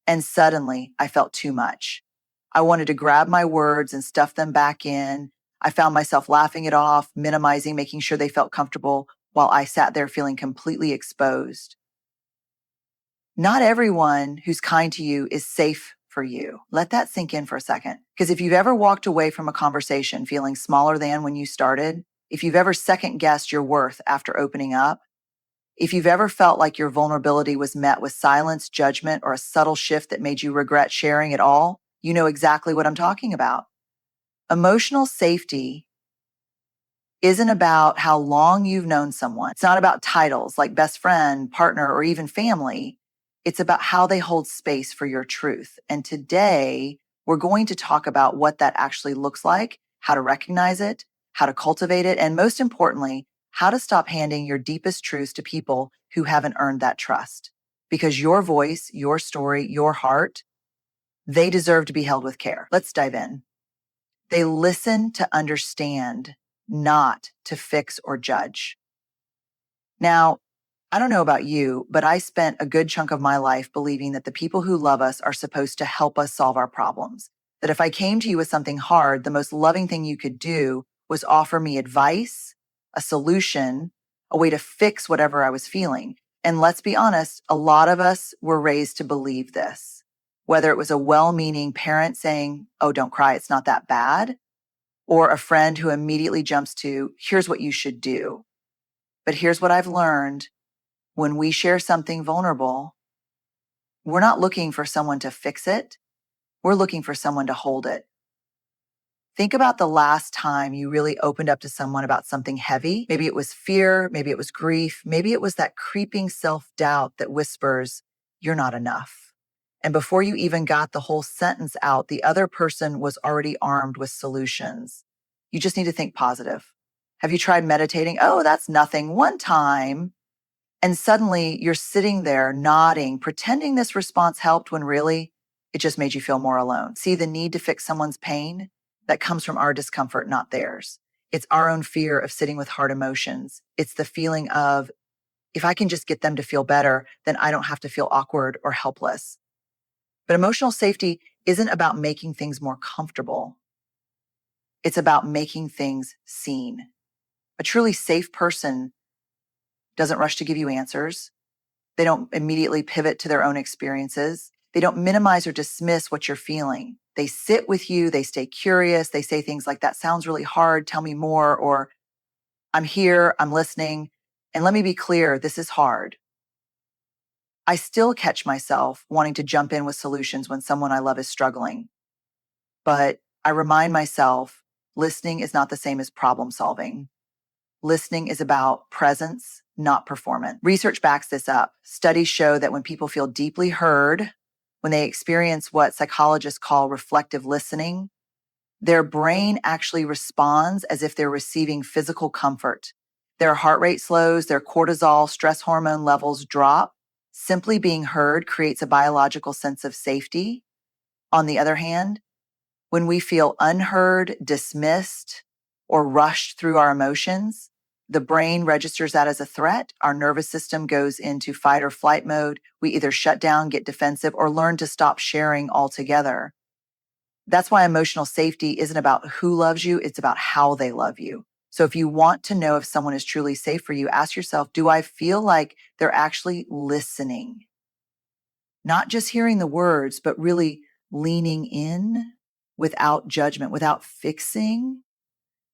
and suddenly I felt too much. I wanted to grab my words and stuff them back in. I found myself laughing it off, minimizing, making sure they felt comfortable while I sat there feeling completely exposed. Not everyone who's kind to you is safe for you. Let that sink in for a second. Because if you've ever walked away from a conversation feeling smaller than when you started, if you've ever second guessed your worth after opening up, if you've ever felt like your vulnerability was met with silence, judgment, or a subtle shift that made you regret sharing it all, you know exactly what I'm talking about. Emotional safety isn't about how long you've known someone. It's not about titles like best friend, partner, or even family. It's about how they hold space for your truth. And today, we're going to talk about what that actually looks like, how to recognize it, how to cultivate it, and most importantly, how to stop handing your deepest truths to people who haven't earned that trust. Because your voice, your story, your heart, they deserve to be held with care. Let's dive in. They listen to understand, not to fix or judge. Now, I don't know about you, but I spent a good chunk of my life believing that the people who love us are supposed to help us solve our problems. That if I came to you with something hard, the most loving thing you could do was offer me advice, a solution, a way to fix whatever I was feeling. And let's be honest, a lot of us were raised to believe this. Whether it was a well-meaning parent saying, "Oh, don't cry, it's not that bad," or a friend who immediately jumps to, "Here's what you should do." But here's what I've learned. When we share something vulnerable, we're not looking for someone to fix it. We're looking for someone to hold it. Think about the last time you really opened up to someone about something heavy. Maybe it was fear, maybe it was grief, maybe it was that creeping self-doubt that whispers, "You're not enough." And before you even got the whole sentence out, the other person was already armed with solutions. You just need to think positive. Have you tried meditating? "Oh, that's nothing. One time." And suddenly you're sitting there nodding, pretending this response helped when really it just made you feel more alone. See the need to fix someone's pain? That comes from our discomfort, not theirs. It's our own fear of sitting with hard emotions. It's the feeling of, if I can just get them to feel better, then I don't have to feel awkward or helpless. But emotional safety isn't about making things more comfortable. It's about making things seen. A truly safe person doesn't rush to give you answers. They don't immediately pivot to their own experiences. They don't minimize or dismiss what you're feeling. They sit with you. They stay curious. They say things like, "That sounds really hard. Tell me more." Or, "I'm here. I'm listening. And let me be clear, this is hard." I still catch myself wanting to jump in with solutions when someone I love is struggling. But I remind myself, listening is not the same as problem solving. Listening is about presence, not performance. Research backs this up. Studies show that when people feel deeply heard, when they experience what psychologists call reflective listening, their brain actually responds as if they're receiving physical comfort. Their heart rate slows, their cortisol, stress hormone levels drop. Simply being heard creates a biological sense of safety. On the other hand, when we feel unheard, dismissed, or rushed through our emotions, the brain registers that as a threat. Our nervous system goes into fight or flight mode. We either shut down, get defensive, or learn to stop sharing altogether. That's why emotional safety isn't about who loves you, it's about how they love you. So if you want to know if someone is truly safe for you, ask yourself, do I feel like they're actually listening? Not just hearing the words, but really leaning in without judgment, without fixing,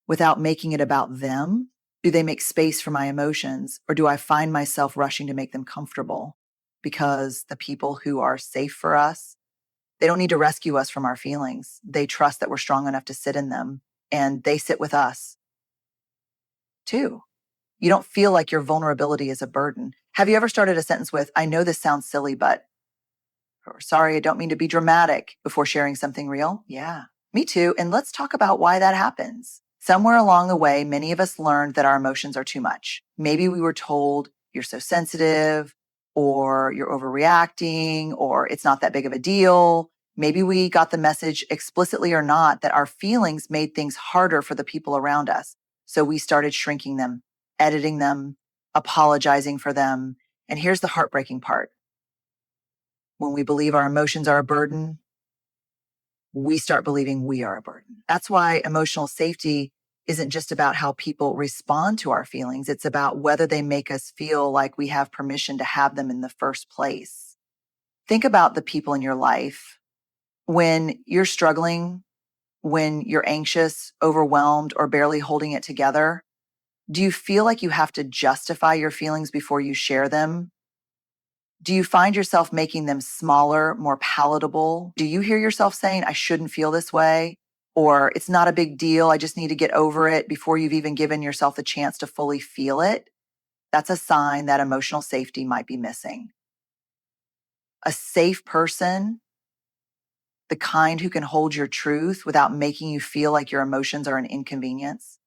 without making it about them. Do they make space for my emotions, or do I find myself rushing to make them comfortable? Because the people who are safe for us, they don't need to rescue us from our feelings. They trust that we're strong enough to sit in them, and they sit with us too. You don't feel like your vulnerability is a burden. Have you ever started a sentence with, "I know this sounds silly, but," or, "Sorry, I don't mean to be dramatic," before sharing something real? Yeah, me too. And let's talk about why that happens. Somewhere along the way, many of us learned that our emotions are too much. Maybe we were told, "You're so sensitive," or "You're overreacting," or "It's not that big of a deal." Maybe we got the message explicitly or not that our feelings made things harder for the people around us. So we started shrinking them, editing them, apologizing for them. And here's the heartbreaking part. When we believe our emotions are a burden, we start believing we are a burden. That's why emotional safety isn't just about how people respond to our feelings. It's about whether they make us feel like we have permission to have them in the first place. Think about the people in your life. When you're struggling, when you're anxious, overwhelmed, or barely holding it together, do you feel like you have to justify your feelings before you share them? Do you find yourself making them smaller, more palatable? Do you hear yourself saying, I shouldn't feel this way? Or it's not a big deal. I just need to get over it before you've even given yourself the chance to fully feel it? That's a sign that emotional safety might be missing. A safe person, the kind who can hold your truth without making you feel like your emotions are an inconvenience.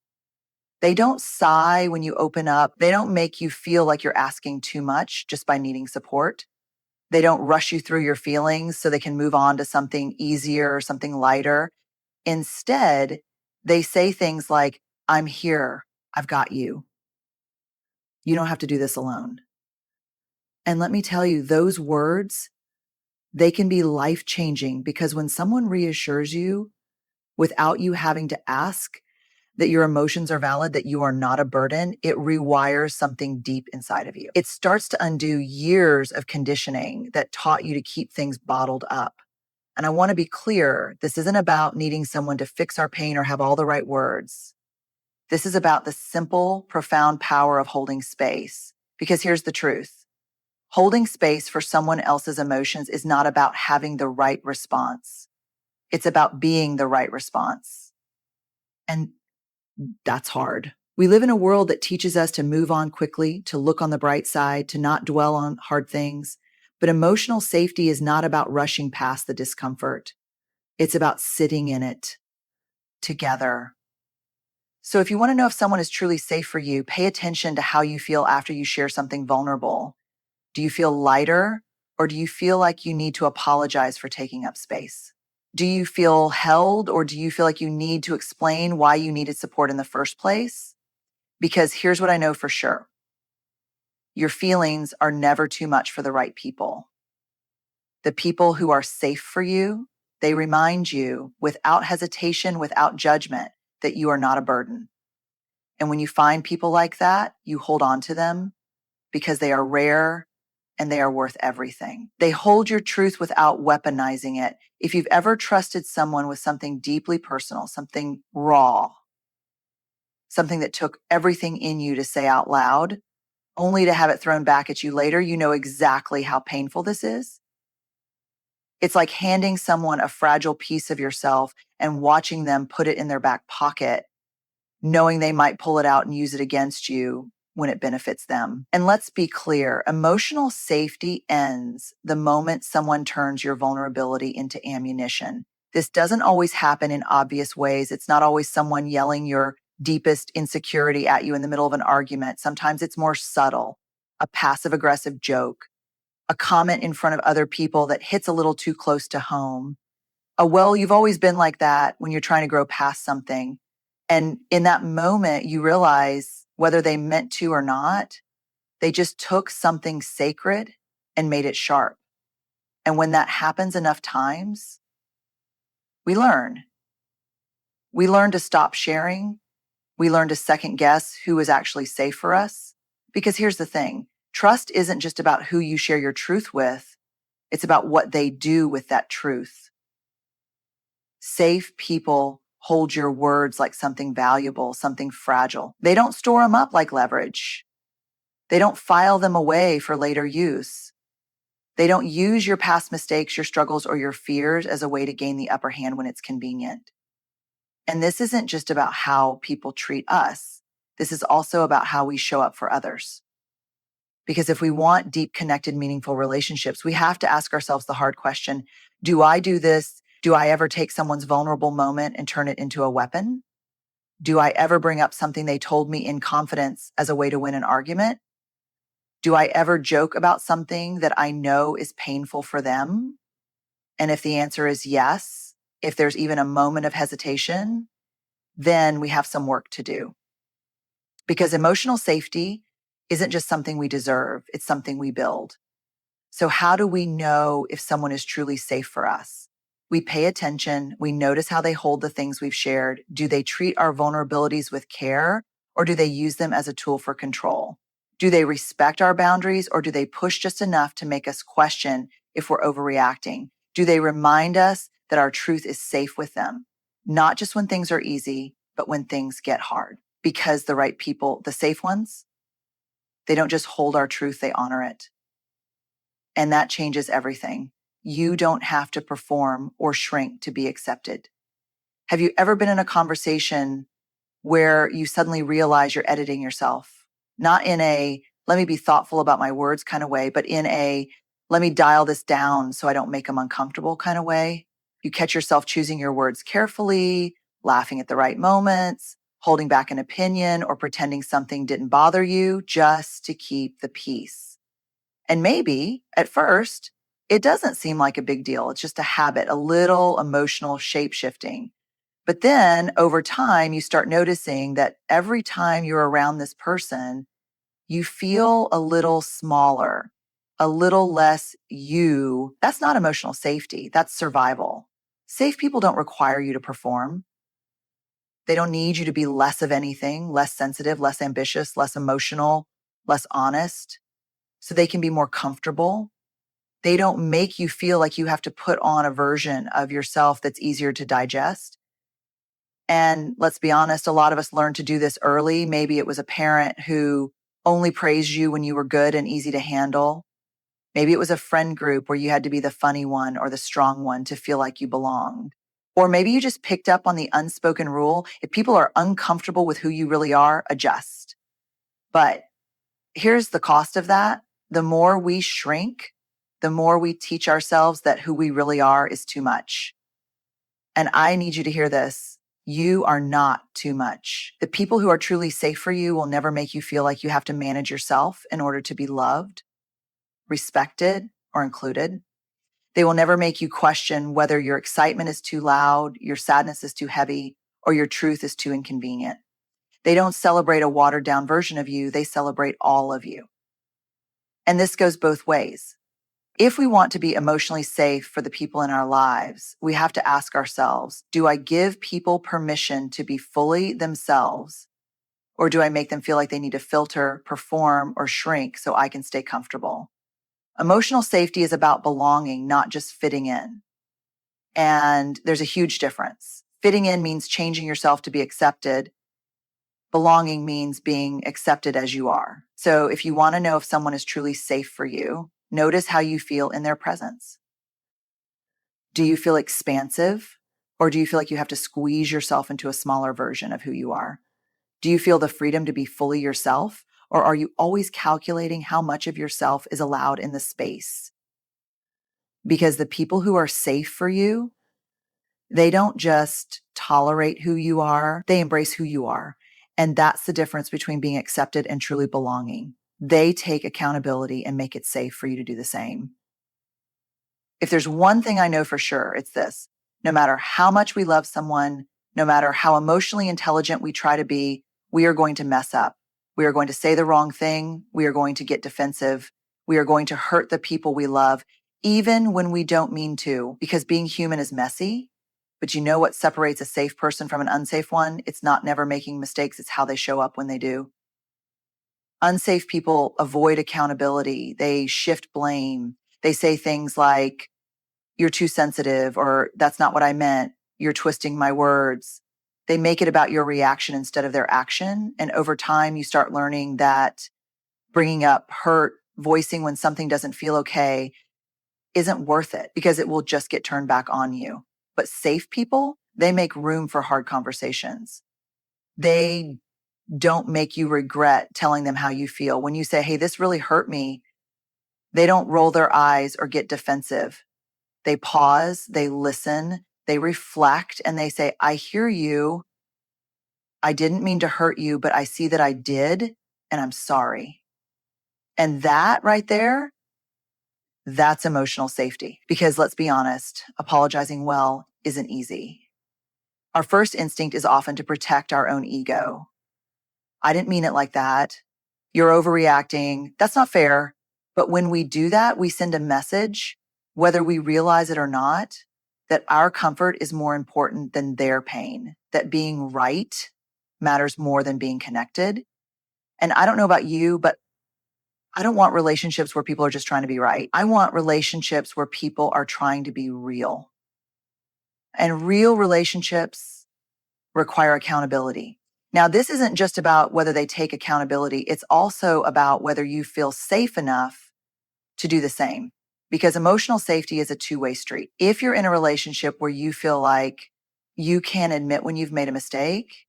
They don't sigh when you open up. They don't make you feel like you're asking too much just by needing support. They don't rush you through your feelings so they can move on to something easier or something lighter. Instead, they say things like, I'm here. I've got you. You don't have to do this alone. And let me tell you, those words, they can be life-changing because when someone reassures you without you having to ask that your emotions are valid, that you are not a burden, it rewires something deep inside of you. It starts to undo years of conditioning that taught you to keep things bottled up. And I want to be clear, this isn't about needing someone to fix our pain or have all the right words. This is about the simple, profound power of holding space. Because here's the truth. Holding space for someone else's emotions is not about having the right response. It's about being the right response. And that's hard. We live in a world that teaches us to move on quickly, to look on the bright side, to not dwell on hard things. But emotional safety is not about rushing past the discomfort. It's about sitting in it together. So if you want to know if someone is truly safe for you, pay attention to how you feel after you share something vulnerable. Do you feel lighter, or do you feel like you need to apologize for taking up space? Do you feel held, or do you feel like you need to explain why you needed support in the first place? Because here's what I know for sure. Your feelings are never too much for the right people. The people who are safe for you, they remind you without hesitation, without judgment, that you are not a burden. And when you find people like that, you hold on to them because they are rare and they are worth everything. They hold your truth without weaponizing it. If you've ever trusted someone with something deeply personal, something raw, something that took everything in you to say out loud, only to have it thrown back at you later, you know exactly how painful this is. It's like handing someone a fragile piece of yourself and watching them put it in their back pocket, knowing they might pull it out and use it against you when it benefits them. And let's be clear, emotional safety ends the moment someone turns your vulnerability into ammunition. This doesn't always happen in obvious ways. It's not always someone yelling your deepest insecurity at you in the middle of an argument. Sometimes it's more subtle, a passive aggressive joke, a comment in front of other people that hits a little too close to home. Well, you've always been like that when you're trying to grow past something. And in that moment, you realize whether they meant to or not, they just took something sacred and made it sharp. And when that happens enough times, we learn. We learn to stop sharing. We learn to second guess who is actually safe for us. Because here's the thing, trust isn't just about who you share your truth with. It's about what they do with that truth. Safe people hold your words like something valuable, something fragile. They don't store them up like leverage. They don't file them away for later use. They don't use your past mistakes, your struggles, or your fears as a way to gain the upper hand when it's convenient. And this isn't just about how people treat us. This is also about how we show up for others. Because if we want deep, connected, meaningful relationships, we have to ask ourselves the hard question, do I do this? Do I ever take someone's vulnerable moment and turn it into a weapon? Do I ever bring up something they told me in confidence as a way to win an argument? Do I ever joke about something that I know is painful for them? And if the answer is yes, if there's even a moment of hesitation, then we have some work to do. Because emotional safety isn't just something we deserve, it's something we build. So, how do we know if someone is truly safe for us? We pay attention, we notice how they hold the things we've shared. Do they treat our vulnerabilities with care, or do they use them as a tool for control? Do they respect our boundaries, or do they push just enough to make us question if we're overreacting? Do they remind us that our truth is safe with them? Not just when things are easy, but when things get hard. Because the right people, the safe ones, they don't just hold our truth, they honor it. And that changes everything. You don't have to perform or shrink to be accepted. Have you ever been in a conversation where you suddenly realize you're editing yourself? Not in a, let me be thoughtful about my words kind of way, but in a, let me dial this down so I don't make them uncomfortable kind of way. You catch yourself choosing your words carefully, laughing at the right moments, holding back an opinion, or pretending something didn't bother you just to keep the peace. And maybe at first, it doesn't seem like a big deal. It's just a habit, a little emotional shape shifting. But then over time, you start noticing that every time you're around this person, you feel a little smaller, a little less you. That's not emotional safety, that's survival. Safe people don't require you to perform. They don't need you to be less of anything, less sensitive, less ambitious, less emotional, less honest, so they can be more comfortable. They don't make you feel like you have to put on a version of yourself that's easier to digest. And let's be honest, a lot of us learned to do this early. Maybe it was a parent who only praised you when you were good and easy to handle. Maybe it was a friend group where you had to be the funny one or the strong one to feel like you belonged. Or maybe you just picked up on the unspoken rule. If people are uncomfortable with who you really are, adjust. But here's the cost of that. The more we shrink, the more we teach ourselves that who we really are is too much. And I need you to hear this. You are not too much. The people who are truly safe for you will never make you feel like you have to manage yourself in order to be loved, respected, or included. They will never make you question whether your excitement is too loud, your sadness is too heavy, or your truth is too inconvenient. They don't celebrate a watered down version of you, they celebrate all of you. And this goes both ways. If we want to be emotionally safe for the people in our lives, we have to ask ourselves, do I give people permission to be fully themselves? Or do I make them feel like they need to filter, perform, or shrink so I can stay comfortable? Emotional safety is about belonging, not just fitting in. And there's a huge difference. Fitting in means changing yourself to be accepted. Belonging means being accepted as you are. So if you want to know if someone is truly safe for you, notice how you feel in their presence. Do you feel expansive, or do you feel like you have to squeeze yourself into a smaller version of who you are? Do you feel the freedom to be fully yourself, or are you always calculating how much of yourself is allowed in the space? Because the people who are safe for you, they don't just tolerate who you are, they embrace who you are. And that's the difference between being accepted and truly belonging. They take accountability and make it safe for you to do the same. If there's one thing I know for sure, it's this. No matter how much we love someone, no matter how emotionally intelligent we try to be, we are going to mess up. We are going to say the wrong thing. We are going to get defensive. We are going to hurt the people we love, even when we don't mean to, because being human is messy. But you know what separates a safe person from an unsafe one? It's not never making mistakes. It's how they show up when they do. Unsafe people avoid accountability. They shift blame. They say things like, you're too sensitive, or that's not what I meant. You're twisting my words. They make it about your reaction instead of their action. And over time, you start learning that bringing up hurt, voicing when something doesn't feel okay isn't worth it because it will just get turned back on you. But safe people, they make room for hard conversations. They don't make you regret telling them how you feel. When you say, hey, this really hurt me, they don't roll their eyes or get defensive. They pause, they listen, they reflect, and they say, I hear you. I didn't mean to hurt you, but I see that I did, and I'm sorry. And that right there, that's emotional safety. Because let's be honest, apologizing well isn't easy. Our first instinct is often to protect our own ego. I didn't mean it like that. You're overreacting. That's not fair. But when we do that, we send a message, whether we realize it or not, that our comfort is more important than their pain, that being right matters more than being connected. And I don't know about you, but I don't want relationships where people are just trying to be right. I want relationships where people are trying to be real. And real relationships require accountability. Now, this isn't just about whether they take accountability, it's also about whether you feel safe enough to do the same. Because emotional safety is a two-way street. If you're in a relationship where you feel like you can admit when you've made a mistake,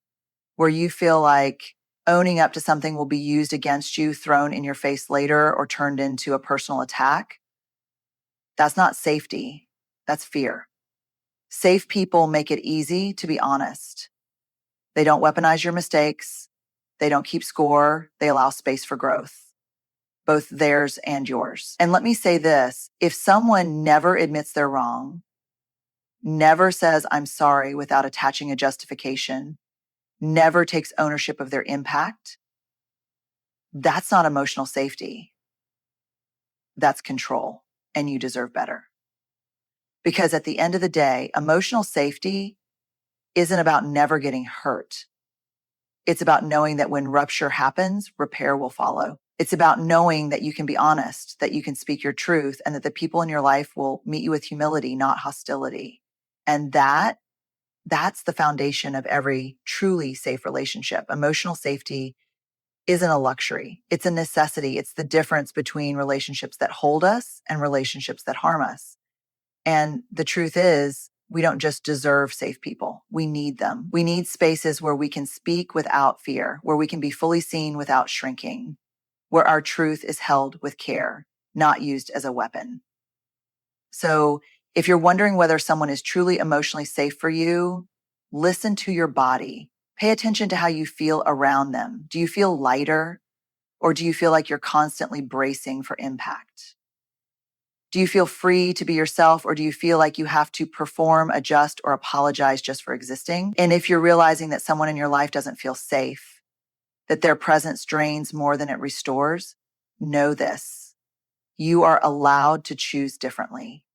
where you feel like owning up to something will be used against you, thrown in your face later, or turned into a personal attack, that's not safety, that's fear. Safe people make it easy to be honest. They don't weaponize your mistakes. They don't keep score. They allow space for growth, both theirs and yours. And let me say this, if someone never admits they're wrong, never says, I'm sorry without attaching a justification, never takes ownership of their impact, that's not emotional safety. That's control, and you deserve better. Because at the end of the day, emotional safety isn't about never getting hurt. It's about knowing that when rupture happens, repair will follow. It's about knowing that you can be honest, that you can speak your truth, and that the people in your life will meet you with humility, not hostility. And that's the foundation of every truly safe relationship. Emotional safety isn't a luxury. It's a necessity. It's the difference between relationships that hold us and relationships that harm us. And the truth is, we don't just deserve safe people. We need them. We need spaces where we can speak without fear, where we can be fully seen without shrinking, where our truth is held with care, not used as a weapon. So if you're wondering whether someone is truly emotionally safe for you, listen to your body. Pay attention to how you feel around them. Do you feel lighter, or do you feel like you're constantly bracing for impact? Do you feel free to be yourself, or do you feel like you have to perform, adjust, or apologize just for existing? And if you're realizing that someone in your life doesn't feel safe, that their presence drains more than it restores, know this. You are allowed to choose differently.